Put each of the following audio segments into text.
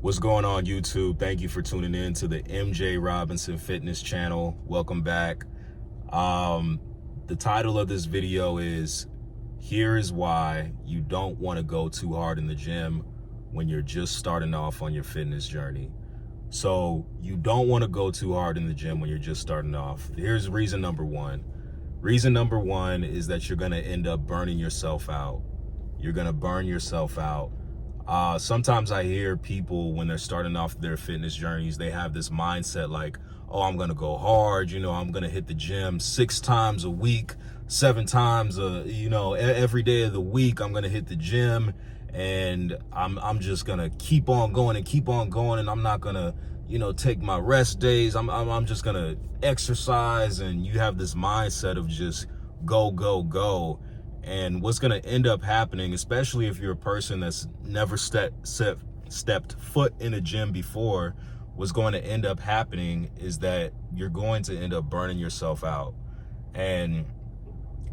What's going on, YouTube? Thank you for tuning in to the MJ Robinson Fitness channel. Welcome back. The title of this video is Here is Why You Don't Want to Go Too Hard in the Gym When You're Just Starting Off on Your Fitness Journey. So you don't want to go too hard in the gym when you're just starting off. Here's reason number one. Reason number one is that you're going to end up burning yourself out. You're going to burn yourself out. Sometimes I hear people when they're starting off their fitness journeys, they have this mindset like, oh, I'm going to go hard. I'm going to hit the gym 6 times a week, 7 times, every day of the week. I'm going to hit the gym and I'm just going to keep on going. And I'm not going to, take my rest days. I'm just going to exercise. And you have this mindset of just go. And what's going to end up happening, especially if you're a person that's never stepped foot in a gym before, what's going to end up happening is that you're going to end up burning yourself out. And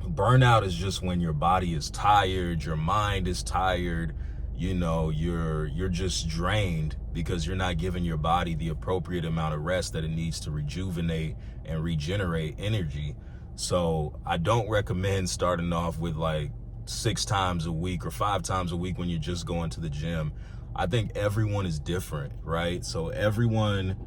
burnout is just when your body is tired, your mind is tired, you're just drained because you're not giving your body the appropriate amount of rest that it needs to rejuvenate and regenerate energy. So I don't recommend starting off with like 6 times a week or 5 times a week when you're just going to the gym. I think everyone is different, right? So everyone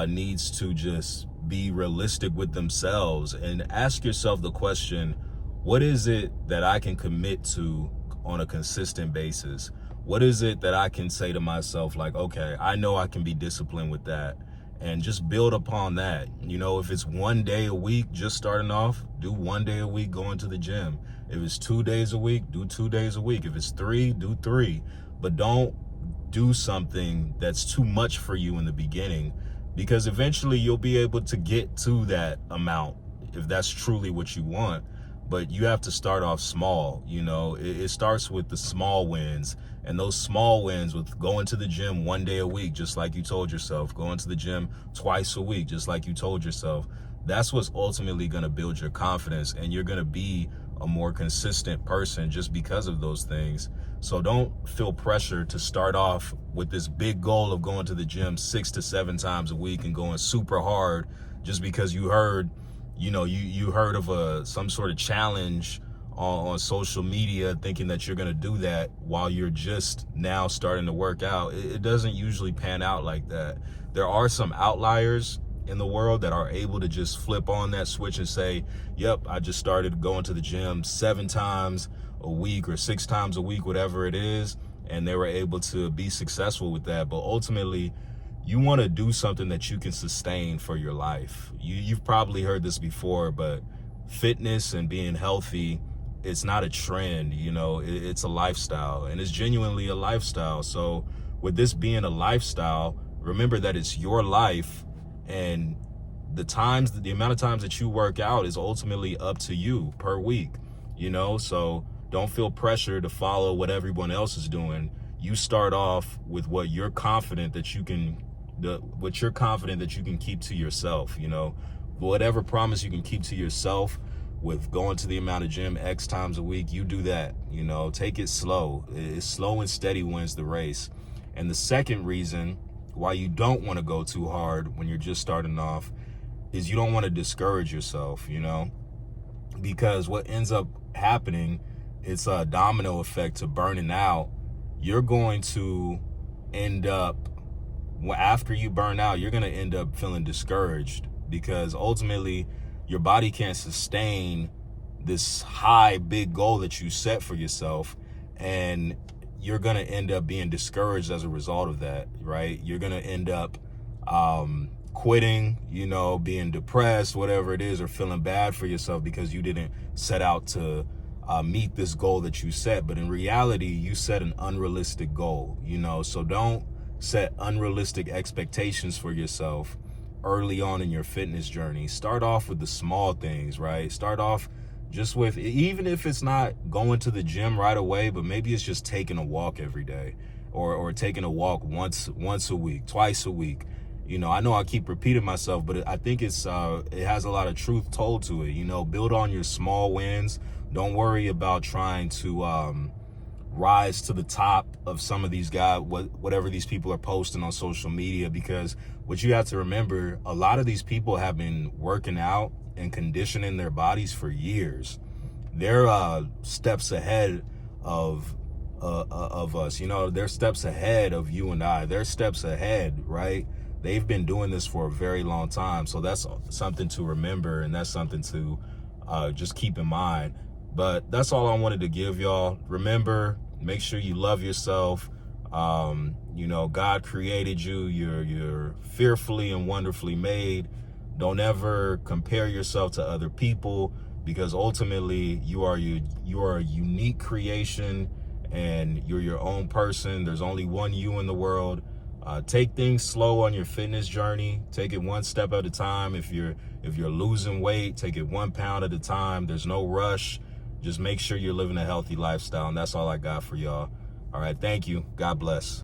needs to just be realistic with themselves and ask yourself the question, what is it that I can commit to on a consistent basis? What is it that I can say to myself like, okay, I know I can be disciplined with that. And just build upon that. If it's 1 day a week, just starting off, do 1 day a week going to the gym. If it's 2 days a week, do 2 days a week. If it's 3, do 3. But don't do something that's too much for you in the beginning, because eventually you'll be able to get to that amount if that's truly what you want. But you have to start off small. It starts with the small wins. And those small wins with going to the gym 1 day a week, just like you told yourself, going to the gym twice a week, just like you told yourself, that's what's ultimately going to build your confidence. And you're going to be a more consistent person just because of those things. So don't feel pressure to start off with this big goal of going to the gym 6 to 7 times a week and going super hard just because you heard, you heard of some sort of challenge on social media, thinking that you're going to do that while you're just now starting to work out. It doesn't usually pan out like that. There are some outliers in the world that are able to just flip on that switch and say, yep, I just started going to the gym 7 times a week or 6 times a week, whatever it is. And they were able to be successful with that. But ultimately, you want to do something that you can sustain for your life. You've probably heard this before, but fitness and being healthy, it's not a trend, it's a lifestyle, and it's genuinely a lifestyle. So with this being a lifestyle, remember that it's your life, and the amount of times that you work out is ultimately up to you per week, so don't feel pressure to follow what everyone else is doing. You start off with what you're confident that you can keep to yourself, whatever promise you can keep to yourself. With going to the amount of gym X times a week, you do that, take it slow. It's slow and steady wins the race. And the second reason why you don't want to go too hard when you're just starting off is you don't want to discourage yourself, because what ends up happening, it's a domino effect to burning out. You're going to end up, after you burn out, you're going to end up feeling discouraged, because ultimately your body can't sustain this high, big goal that you set for yourself. And you're going to end up being discouraged as a result of that, right? You're going to end up quitting, being depressed, whatever it is, or feeling bad for yourself because you didn't set out to meet this goal that you set. But in reality, you set an unrealistic goal, so don't set unrealistic expectations for yourself early on in your fitness journey. Start off with the small things, right? Start off just with, even if it's not going to the gym right away, but maybe it's just taking a walk every day, or taking a walk once a week, twice a week. I know I keep repeating myself, but I think it has a lot of truth told to it. Build on your small wins. Don't worry about trying to rise to the top of some of these guys, whatever these people are posting on social media, because what you have to remember, a lot of these people have been working out and conditioning their bodies for years. They're steps ahead of us, you know. They're steps ahead of you and I. They're steps ahead, right? They've been doing this for a very long time. So that's something to remember, and that's something to just keep in mind. But that's all I wanted to give y'all. Remember, make sure you love yourself. You know, God created you. You're fearfully and wonderfully made. Don't ever compare yourself to other people, because ultimately you are a unique creation, and you're your own person. There's only one you in the world. Take things slow on your fitness journey. Take it one step at a time. If you're losing weight, take it 1 pound at a time. There's no rush. Just make sure you're living a healthy lifestyle, and that's all I got for y'all. All right, thank you. God bless.